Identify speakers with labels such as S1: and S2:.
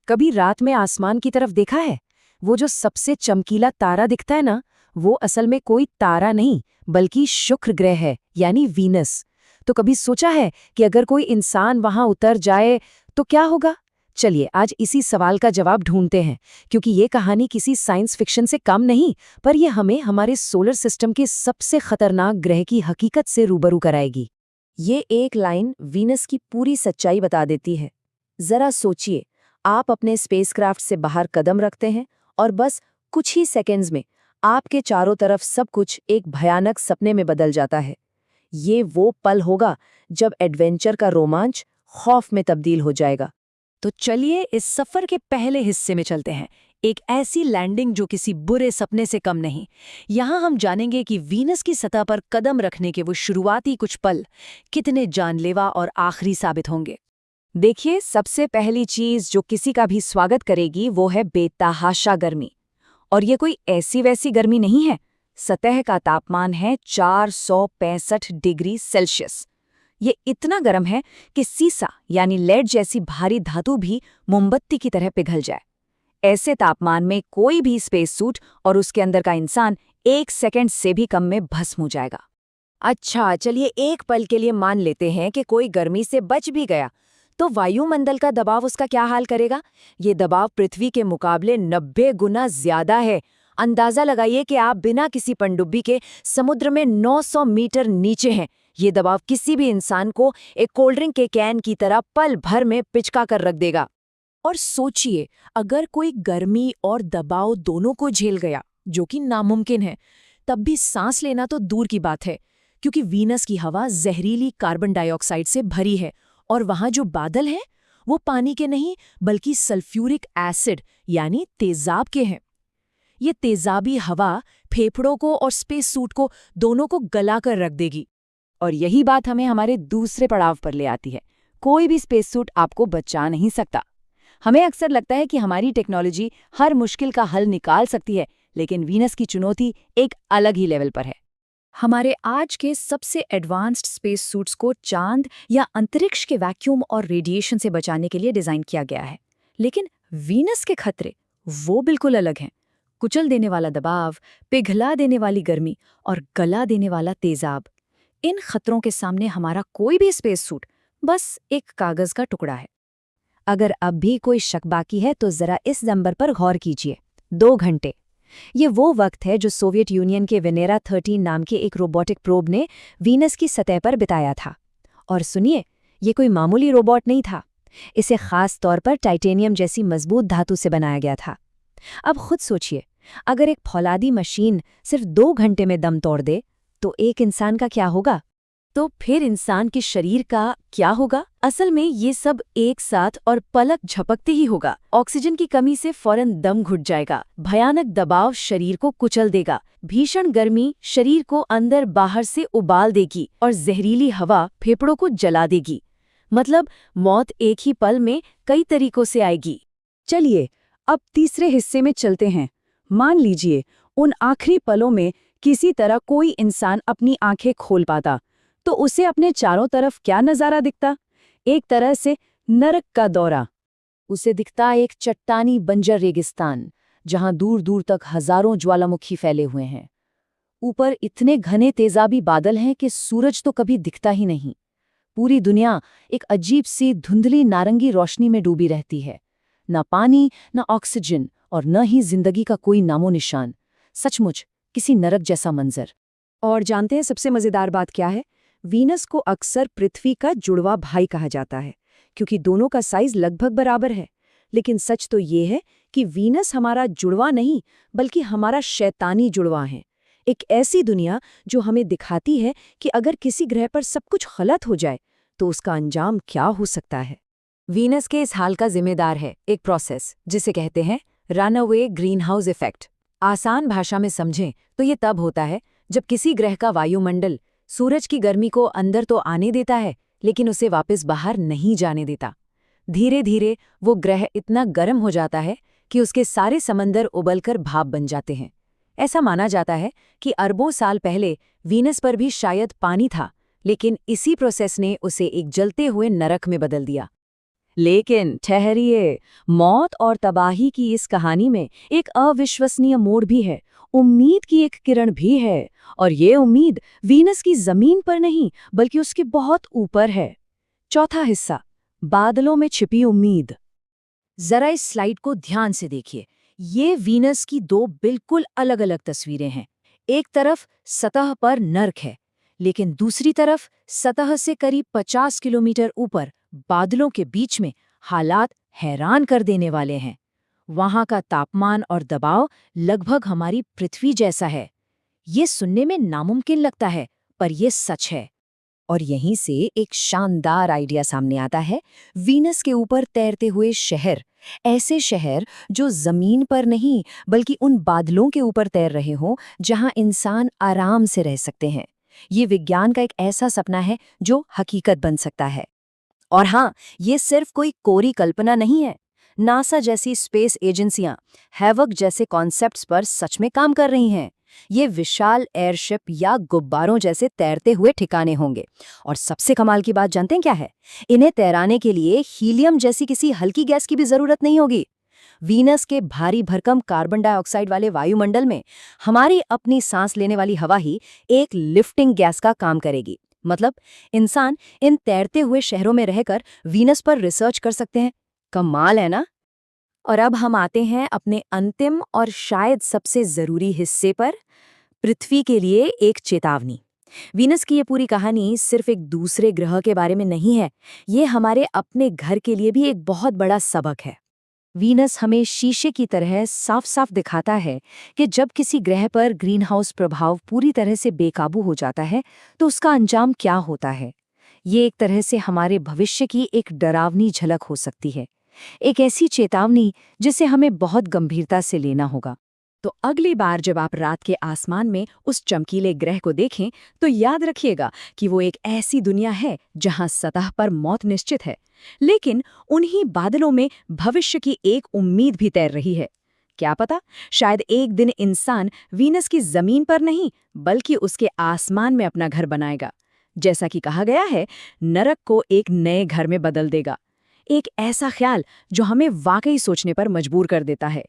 S1: कभी रात में आसमान की तरफ देखा है? वो जो सबसे चमकीला तारा दिखता है ना, वो असल में कोई तारा नहीं, बल्कि शुक्र ग्रह है, यानी वीनस। तो कभी सोचा है कि अगर कोई इंसान वहां उतर जाए तो क्या होगा? चलिए आज इसी सवाल का जवाब ढूंढते हैं, क्योंकि ये कहानी किसी साइंस फिक्शन से कम नहीं, पर ये हमें हमारे सोलर सिस्टम के सबसे खतरनाक ग्रह की हकीकत से रूबरू कराएगी। ये एक लाइन वीनस की पूरी सच्चाई बता देती है। जरा सोचिए, आप अपने स्पेसक्राफ्ट से बाहर कदम रखते हैं और बस कुछ ही सेकंड्स में आपके चारों तरफ सब कुछ एक भयानक सपने में बदल जाता है। ये वो पल होगा जब एडवेंचर का रोमांच खौफ में तब्दील हो जाएगा। तो चलिए इस सफर के पहले हिस्से में चलते हैं, एक ऐसी लैंडिंग जो किसी बुरे सपने से कम नहीं। यहाँ हम जानेंगे कि वीनस की सतह पर कदम रखने के वो शुरुआती कुछ पल कितने जानलेवा और आखिरी साबित होंगे। देखिए, सबसे पहली चीज जो किसी का भी स्वागत करेगी वो है बेतहाशा गर्मी। और ये कोई ऐसी वैसी गर्मी नहीं है। सतह का तापमान है 465 डिग्री सेल्सियस। ये इतना गर्म है कि सीसा यानी लेड जैसी भारी धातु भी मोमबत्ती की तरह पिघल जाए। ऐसे तापमान में कोई भी स्पेस सूट और उसके अंदर का इंसान 1 सेकंड से भी कम में भस्म हो जाएगा। अच्छा, चलिए एक पल के लिए मान लेते हैं कि कोई गर्मी से बच भी गया, तो वायुमंडल का दबाव उसका क्या हाल करेगा? ये दबाव पृथ्वी के मुकाबले 90 गुना ज्यादा है। अंदाजा लगाइए कि आप बिना किसी पनडुब्बी के समुद्र में 900 मीटर नीचे हैं। ये दबाव किसी भी इंसान को एक कोल्ड ड्रिंक के कैन की तरह पल भर में पिचका कर रख देगा। और सोचिए, अगर कोई गर्मी और दबाव दोनों को झेल गया, जो कि नामुमकिन है, तब भी सांस लेना तो दूर की बात है, क्योंकि वीनस की हवा जहरीली कार्बन डाइऑक्साइड से भरी है और वहां जो बादल हैं वो पानी के नहीं बल्कि सल्फ्यूरिक एसिड यानी तेजाब के हैं। ये तेजाबी हवा फेफड़ों को और स्पेस सूट को दोनों को गला कर रख देगी। और यही बात हमें हमारे दूसरे पड़ाव पर ले आती है। कोई भी स्पेस सूट आपको बचा नहीं सकता। हमें अक्सर लगता है कि हमारी टेक्नोलॉजी हर मुश्किल का हल निकाल सकती है, लेकिन वीनस की चुनौती एक अलग ही लेवल पर है। हमारे आज के सबसे एडवांस्ड स्पेस सूट्स को चांद या अंतरिक्ष के वैक्यूम और रेडिएशन से बचाने के लिए डिजाइन किया गया है, लेकिन वीनस के खतरे वो बिल्कुल अलग हैं। कुचल देने वाला दबाव, पिघला देने वाली गर्मी और गला देने वाला तेजाब, इन खतरों के सामने हमारा कोई भी स्पेस सूट बस एक कागज का टुकड़ा है। अगर अब भी कोई शक बाकी है तो जरा इस नंबर पर गौर कीजिए, 2 घंटे। ये वो वक्त है जो सोवियत यूनियन के वेनेरा 13 नाम के एक रोबोटिक प्रोब ने वीनस की सतह पर बिताया था। और सुनिए, ये कोई मामूली रोबोट नहीं था। इसे खास तौर पर टाइटेनियम जैसी मजबूत धातु से बनाया गया था। अब खुद सोचिए, अगर एक फौलादी मशीन सिर्फ 2 घंटे में दम तोड़ दे, तो एक इंसान का क्या होगा? तो फिर इंसान के शरीर का क्या होगा? असल में ये सब एक साथ और पलक झपकते ही होगा। ऑक्सीजन की कमी से फौरन दम घुट जाएगा, भयानक दबाव शरीर को कुचल देगा, भीषण गर्मी शरीर को अंदर बाहर से उबाल देगी और जहरीली हवा फेफड़ों को जला देगी। मतलब मौत एक ही पल में कई तरीकों से आएगी। चलिए अब तीसरे हिस्से में चलते हैं। मान लीजिए उन आखिरी पलों में किसी तरह कोई इंसान अपनी आंखें खोल पाता, तो उसे अपने चारों तरफ क्या नजारा दिखता? एक तरह से नरक का दौरा। उसे दिखता एक चट्टानी बंजर रेगिस्तान, जहां दूर दूर तक हजारों ज्वालामुखी फैले हुए हैं। ऊपर इतने घने तेजाबी बादल हैं कि सूरज तो कभी दिखता ही नहीं। पूरी दुनिया एक अजीब सी धुंधली नारंगी रोशनी में डूबी रहती है। न पानी, न ऑक्सीजन और न ही जिंदगी का कोई नामो निशान। सचमुच किसी नरक जैसा मंजर। और जानते हैं सबसे मजेदार बात क्या है? वीनस को अक्सर पृथ्वी का जुड़वा भाई कहा जाता है, क्योंकि दोनों का साइज लगभग बराबर है। लेकिन सच तो ये है कि वीनस हमारा जुड़वा नहीं, बल्कि हमारा शैतानी जुड़वा है। एक ऐसी दुनिया जो हमें दिखाती है कि अगर किसी ग्रह पर सब कुछ गलत हो जाए तो उसका अंजाम क्या हो सकता है। वीनस के इस हाल का जिम्मेदार है एक प्रोसेस जिसे कहते हैं रनअवे ग्रीनहाउस इफेक्ट। आसान भाषा में समझें तो ये तब होता है जब किसी ग्रह का वायुमंडल सूरज की गर्मी को अंदर तो आने देता है, लेकिन उसे वापस बाहर नहीं जाने देता। धीरे धीरे वो ग्रह इतना गर्म हो जाता है कि उसके सारे समंदर उबलकर भाप बन जाते हैं। ऐसा माना जाता है कि अरबों साल पहले वीनस पर भी शायद पानी था, लेकिन इसी प्रोसेस ने उसे एक जलते हुए नरक में बदल दिया। लेकिन ठहरिए, मौत और तबाही की इस कहानी में एक अविश्वसनीय मोड़ भी है, उम्मीद की एक किरण भी है। और ये उम्मीद वीनस की जमीन पर नहीं बल्कि उसके बहुत ऊपर है। चौथा हिस्सा, बादलों में छिपी उम्मीद। जरा इस स्लाइड को ध्यान से देखिए। ये वीनस की दो बिल्कुल अलग-अलग तस्वीरें हैं। एक तरफ सतह पर नर्क है, लेकिन दूसरी तरफ सतह से करीब 50 किलोमीटर ऊपर बादलों के बीच में हालात हैरान कर देने वाले हैं। वहां का तापमान और दबाव लगभग हमारी पृथ्वी जैसा है। ये सुनने में नामुमकिन लगता है, पर यह सच है। और यहीं से एक शानदार आइडिया सामने आता है, वीनस के ऊपर तैरते हुए शहर। ऐसे शहर जो जमीन पर नहीं बल्कि उन बादलों के ऊपर तैर रहे हों जहां इंसान आराम से रह सकते हैं। ये विज्ञान का एक ऐसा सपना है जो हकीकत बन सकता है। और हाँ, ये सिर्फ कोई कोरी कल्पना नहीं है। नासा जैसी स्पेस एजेंसियां हैवक जैसे कॉन्सेप्ट्स पर सच में काम कर रही हैं। ये विशाल एयरशिप या गुब्बारों जैसे तैरते हुए ठिकाने होंगे। और सबसे कमाल की बात जानते हैं क्या है? इन्हें तैराने के लिए हीलियम जैसी किसी हल्की गैस की भी जरूरत नहीं होगी। वीनस के भारी भरकम कार्बन डाइऑक्साइड वाले वायुमंडल में हमारी अपनी सांस लेने वाली हवा ही एक लिफ्टिंग गैस का काम करेगी। मतलब इंसान इन तैरते हुए शहरों में रहकर वीनस पर रिसर्च कर सकते हैं। कमाल है ना? और अब हम आते हैं अपने अंतिम और शायद सबसे जरूरी हिस्से पर, पृथ्वी के लिए एक चेतावनी। वीनस की ये पूरी कहानी सिर्फ एक दूसरे ग्रह के बारे में नहीं है, ये हमारे अपने घर के लिए भी एक बहुत बड़ा सबक है। वीनस हमें शीशे की तरह साफ साफ दिखाता है कि जब किसी ग्रह पर ग्रीनहाउस प्रभाव पूरी तरह से बेकाबू हो जाता है तो उसका अंजाम क्या होता है। ये एक तरह से हमारे भविष्य की एक डरावनी झलक हो सकती है, एक ऐसी चेतावनी जिसे हमें बहुत गंभीरता से लेना होगा। तो अगली बार जब आप रात के आसमान में उस चमकीले ग्रह को देखें तो याद रखिएगा कि वो एक ऐसी दुनिया है जहां सतह पर मौत निश्चित है, लेकिन उन्हीं बादलों में भविष्य की एक उम्मीद भी तैर रही है। क्या पता, शायद एक दिन इंसान वीनस की जमीन पर नहीं बल्कि उसके आसमान में अपना घर बनाएगा। जैसा कि कहा गया है, नरक को एक नए घर में बदल देगा। एक ऐसा ख्याल जो हमें वाकई सोचने पर मजबूर कर देता है।